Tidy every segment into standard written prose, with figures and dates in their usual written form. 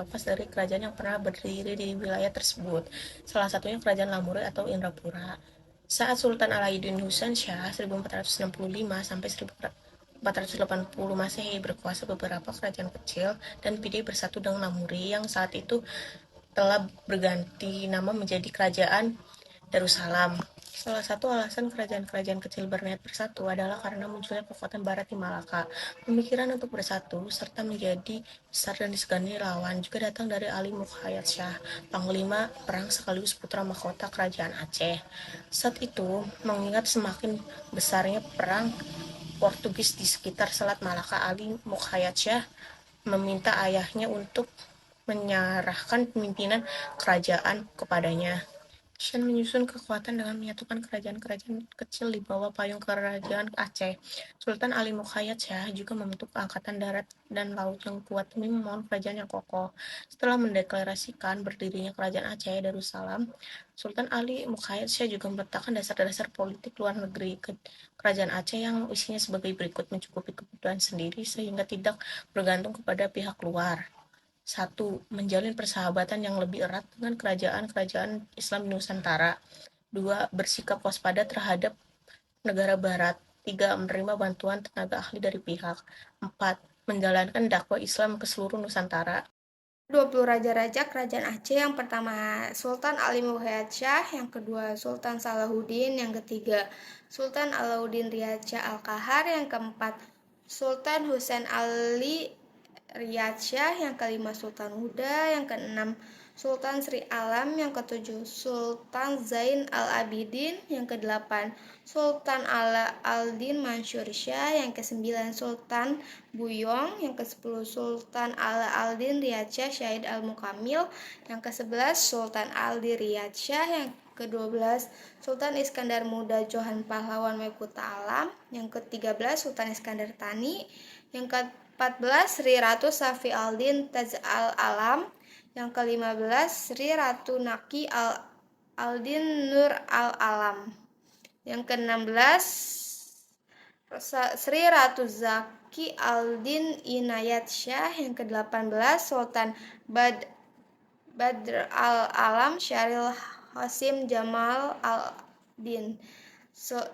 terlepas dari kerajaan yang pernah berdiri di wilayah tersebut, salah satunya Kerajaan Lamuri atau Indrapura. Saat Sultan Alauddin Husain Shah 1465 sampai 1480 Masehi berkuasa, beberapa kerajaan kecil dan Pidi bersatu dengan Lamuri yang saat itu telah berganti nama menjadi Kerajaan Darussalam. Salah satu alasan kerajaan-kerajaan kecil berniat bersatu adalah karena munculnya kekuatan Barat di Malaka. Pemikiran untuk bersatu serta menjadi besar dan disegani lawan juga datang dari Ali Mukhayat Shah, panglima perang sekaligus putra mahkota kerajaan Aceh. Saat itu, mengingat semakin besarnya perang Portugis di sekitar Selat Malaka, Ali Mukhayat Shah meminta ayahnya untuk menyerahkan pemimpinan kerajaan kepadanya. Shan menyusun kekuatan dengan menyatukan kerajaan-kerajaan kecil di bawah payung kerajaan Aceh. Sultan Ali Mukhayat Shah juga membentuk angkatan darat dan laut yang kuat demi membangun kerajaan yang kokoh. Setelah mendeklarasikan berdirinya kerajaan Aceh Darussalam, Sultan Ali Mukhayat Shah juga meletakkan dasar-dasar politik luar negeri ke kerajaan Aceh yang isinya sebagai berikut: mencukupi kebutuhan sendiri sehingga tidak bergantung kepada pihak luar. 1. Menjalin persahabatan yang lebih erat dengan kerajaan-kerajaan Islam di Nusantara. 2. Bersikap waspada terhadap negara barat. 3. Menerima bantuan tenaga ahli dari pihak. 4. Menjalankan dakwah Islam ke seluruh Nusantara. 20 raja-raja kerajaan Aceh. Yang pertama Sultan Ali Muhammad Shah, yang kedua Sultan Salahuddin, yang ketiga Sultan Alauddin Riyad Shah Al-Qahar, yang keempat Sultan Husain Ali Riyad Shah, yang kelima Sultan Huda, yang keenam Sultan Sri Alam, yang ketujuh Sultan Zain Al-Abidin, yang kedelapan Sultan Ala-Aldin Mansur Shah, yang kesembilan Sultan Buyong, yang ke-10 Sultan Ala-Aldin Riyad Shah Syahid Al-Mukamil, yang ke-11 Sultan Aldi Riyad Shah, yang ke-12 Sultan Iskandar Muda Johan Pahlawan Mekuta Alam, yang ke-13 Sultan Iskandar Tani, yang ke-14 Sri Ratu Safi Aldin Taj Al-Alam, yang ke-15 Sri Ratu Naki Aldin Nur Al-Alam, yang ke-16 Sri Ratu Zaki Aldin Inayat Shah, yang ke-18 Sultan Badr Al-Alam Syaril Hasim Jamal Al-Din,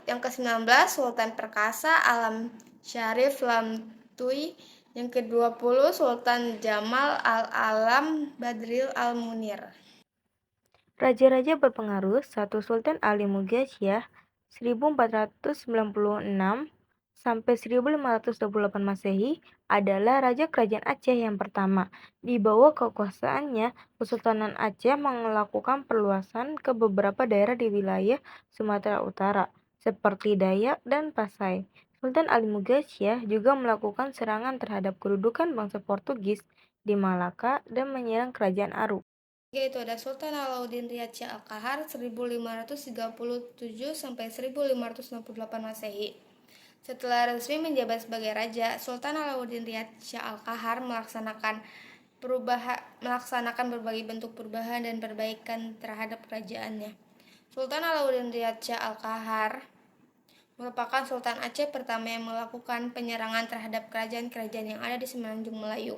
yang ke-19 Sultan Perkasa Alam Syarif Lamtui, yang ke-20 Sultan Jamal Al-Alam Badril Al-Munir. Raja-raja berpengaruh 1. Sultan Ali Mughal Shah 1496 sampai 1528 Masehi adalah Raja Kerajaan Aceh yang pertama. Di bawah kekuasaannya, Kesultanan Aceh melakukan perluasan ke beberapa daerah di wilayah Sumatera Utara, seperti Dayak dan Pasai. Sultan Ali Mughal Shah juga melakukan serangan terhadap kedudukan bangsa Portugis di Malaka dan menyerang Kerajaan Aru. Yaitu ada Sultan Alauddin Riyad Shah Al-Qahar 1537 sampai 1568 Masehi. Setelah resmi menjabat sebagai raja, Sultan Alauddin Riyad Shah Al-Qahar melaksanakan berbagai bentuk perubahan dan perbaikan terhadap kerajaannya. Sultan Alauddin Riyad Shah Al-Qahar merupakan Sultan Aceh pertama yang melakukan penyerangan terhadap kerajaan-kerajaan yang ada di semenanjung Melayu.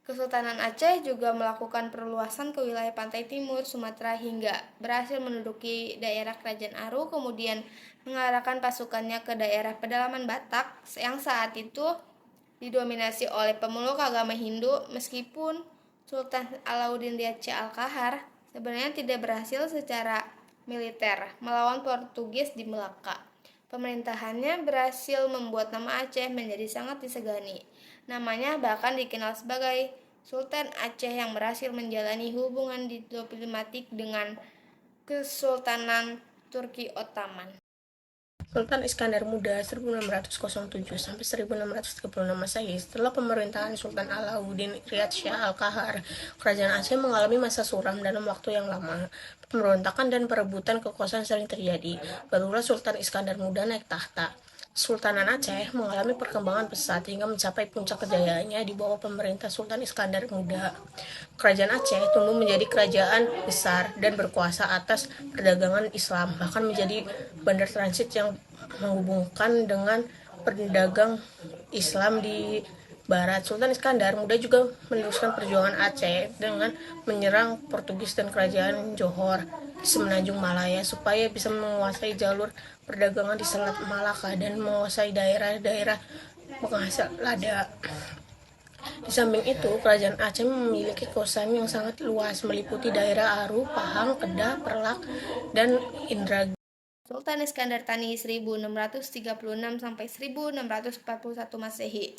Kesultanan Aceh juga melakukan perluasan ke wilayah pantai timur Sumatera hingga berhasil menduduki daerah Kerajaan Aru, kemudian mengarahkan pasukannya ke daerah pedalaman Batak yang saat itu didominasi oleh pemeluk agama Hindu. Meskipun Sultan Alauddin Riyad Shah Al-Qahar sebenarnya tidak berhasil secara militer melawan Portugis di Melaka, pemerintahannya berhasil membuat nama Aceh menjadi sangat disegani. Namanya bahkan dikenal sebagai Sultan Aceh yang berhasil menjalani hubungan diplomatik dengan Kesultanan Turki Ottoman. Sultan Iskandar Muda 1607 sampai 1636 Masehi. Setelah pemerintahan Sultan Alauddin Riyad Shah Al-Qahar, kerajaan Aceh mengalami masa suram dalam waktu yang lama. Pemberontakan dan perebutan kekuasaan sering terjadi. Barulah Sultan Iskandar Muda naik tahta. Sultanan Aceh mengalami perkembangan pesat hingga mencapai puncak kejayaannya di bawah pemerintah Sultan Iskandar Muda. Kerajaan Aceh tumbuh menjadi kerajaan besar dan berkuasa atas perdagangan Islam, bahkan menjadi bandar transit yang menghubungkan dengan pedagang Islam di barat. Sultan Iskandar Muda juga meneruskan perjuangan Aceh dengan menyerang Portugis dan kerajaan Johor di semenanjung Malaya supaya bisa menguasai jalur perdagangan di Selat Malaka dan menguasai daerah-daerah penghasil lada. Di samping itu, kerajaan Aceh memiliki kekuasaan yang sangat luas meliputi daerah Aru, Pahang, Kedah, Perlak, dan Indragiri. Sultan Iskandar Tani 1636 sampai 1641 Masehi.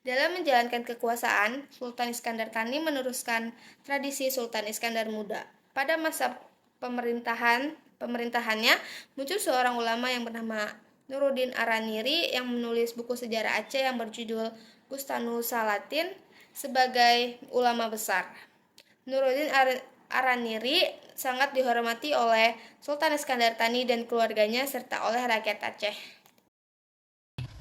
Dalam menjalankan kekuasaan, Sultan Iskandar Tani meneruskan tradisi Sultan Iskandar Muda. Pada masa pemerintahannya muncul seorang ulama yang bernama Nuruddin Araniri yang menulis buku sejarah Aceh yang berjudul Bustanul Salatin sebagai ulama besar. Nuruddin Araniri sangat dihormati oleh Sultan Iskandar Tani dan keluarganya serta oleh rakyat Aceh.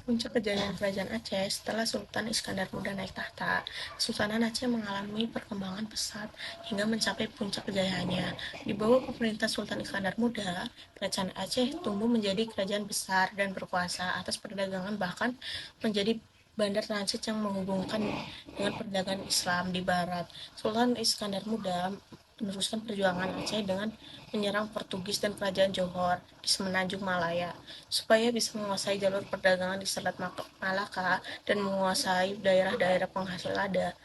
Puncak kejayaan kerajaan Aceh setelah Sultan Iskandar Muda naik tahta, Kesultanan Aceh mengalami perkembangan pesat hingga mencapai puncak kejayaannya. Di bawah pemerintah Sultan Iskandar Muda, kerajaan Aceh tumbuh menjadi kerajaan besar dan berkuasa atas perdagangan, bahkan menjadi bandar transit yang menghubungkan dengan perdagangan Islam di barat. Sultan Iskandar Muda meneruskan perjuangan Aceh dengan menyerang Portugis dan kerajaan Johor di semenanjung Malaya supaya bisa menguasai jalur perdagangan di Selat Malaka dan menguasai daerah-daerah penghasil lada.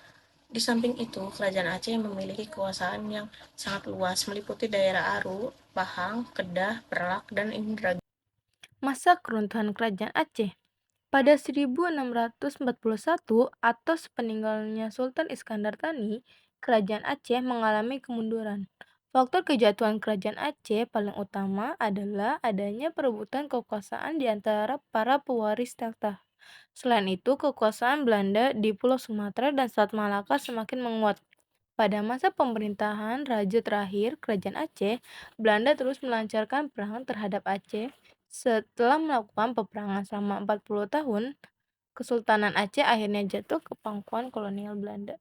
Di samping itu, kerajaan Aceh memiliki kekuasaan yang sangat luas meliputi daerah Aru, Pahang, Kedah, Perlak, dan Indragiri. Masa keruntuhan kerajaan Aceh. Pada 1641 atau sepeninggalnya Sultan Iskandar Tani, kerajaan Aceh mengalami kemunduran. Faktor kejatuhan kerajaan Aceh paling utama adalah adanya perebutan kekuasaan di antara para pewaris takhta. Selain itu, kekuasaan Belanda di Pulau Sumatera dan Selat Malaka semakin menguat. Pada masa pemerintahan Raja terakhir Kerajaan Aceh, Belanda terus melancarkan perang terhadap Aceh. Setelah melakukan peperangan selama 40 tahun, Kesultanan Aceh akhirnya jatuh ke pangkuan kolonial Belanda.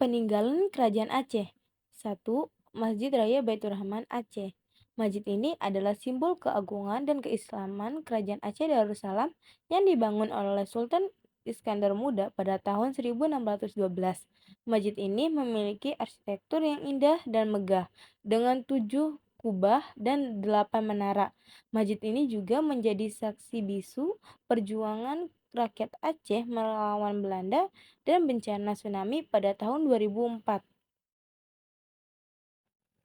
Peninggalan Kerajaan Aceh. 1. Masjid Raya Baitur Rahman Aceh. Masjid ini adalah simbol keagungan dan keislaman Kerajaan Aceh Darussalam yang dibangun oleh Sultan Iskandar Muda pada tahun 1612. Masjid ini memiliki arsitektur yang indah dan megah dengan 7 kubah dan 8 menara. Masjid ini juga menjadi saksi bisu perjuangan rakyat Aceh melawan Belanda dan bencana tsunami pada tahun 2004.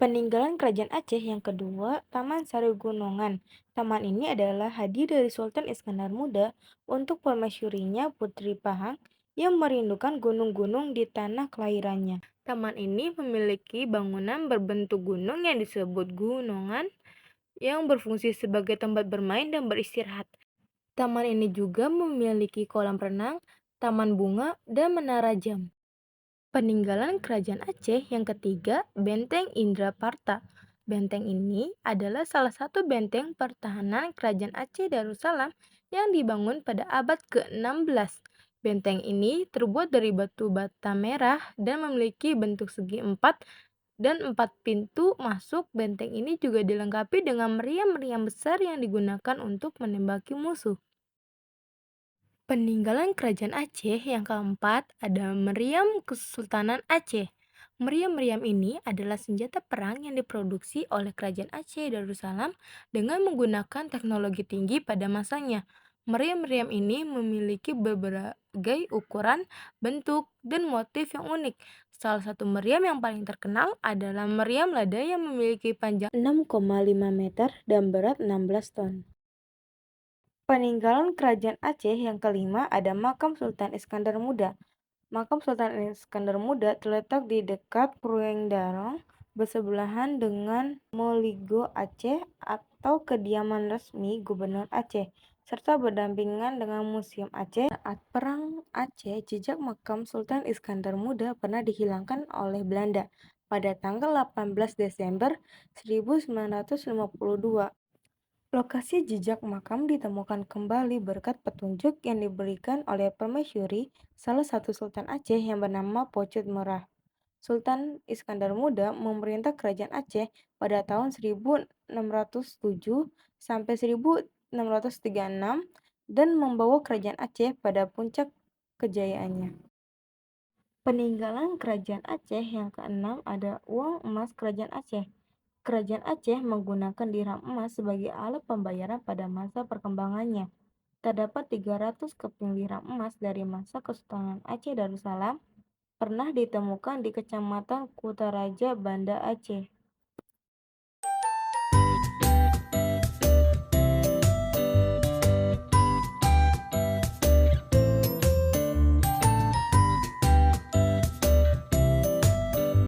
Peninggalan Kerajaan Aceh yang kedua, Taman Sari Gunungan. Taman ini adalah hadiah dari Sultan Iskandar Muda untuk permaisurinya Putri Pahang yang merindukan gunung-gunung di tanah kelahirannya. Taman ini memiliki bangunan berbentuk gunung yang disebut gunungan yang berfungsi sebagai tempat bermain dan beristirahat. Taman ini juga memiliki kolam renang, taman bunga, dan menara jam. Peninggalan Kerajaan Aceh yang ketiga, Benteng Indraparta. Benteng ini adalah salah satu benteng pertahanan Kerajaan Aceh Darussalam yang dibangun pada abad ke-16. Benteng ini terbuat dari batu bata merah dan memiliki bentuk segi empat dan 4 pintu masuk. Benteng ini juga dilengkapi dengan meriam-meriam besar yang digunakan untuk menembaki musuh. Peninggalan Kerajaan Aceh yang keempat ada meriam Kesultanan Aceh. Meriam-meriam ini adalah senjata perang yang diproduksi oleh Kerajaan Aceh Darussalam dengan menggunakan teknologi tinggi pada masanya. Meriam-meriam ini memiliki berbagai ukuran, bentuk, dan motif yang unik. Salah satu meriam yang paling terkenal adalah meriam lada yang memiliki panjang 6,5 meter dan berat 16 ton. Peninggalan Kerajaan Aceh yang kelima ada Makam Sultan Iskandar Muda. Makam Sultan Iskandar Muda terletak di dekat Prueng Darong, bersebelahan dengan Moligo Aceh atau kediaman resmi Gubernur Aceh, serta berdampingan dengan Museum Aceh. Saat Perang Aceh, jejak makam Sultan Iskandar Muda pernah dihilangkan oleh Belanda pada tanggal 18 Desember 1952. Lokasi jejak makam ditemukan kembali berkat petunjuk yang diberikan oleh permaisuri salah satu Sultan Aceh yang bernama Pocut Merah. Sultan Iskandar Muda memerintah kerajaan Aceh pada tahun 1607 sampai 1636 dan membawa kerajaan Aceh pada puncak kejayaannya. Peninggalan Kerajaan Aceh yang keenam ada uang emas Kerajaan Aceh. Kerajaan Aceh menggunakan dirham emas sebagai alat pembayaran pada masa perkembangannya. Terdapat 300 keping dirham emas dari masa Kesultanan Aceh Darussalam pernah ditemukan di Kecamatan Kutaraja, Banda Aceh.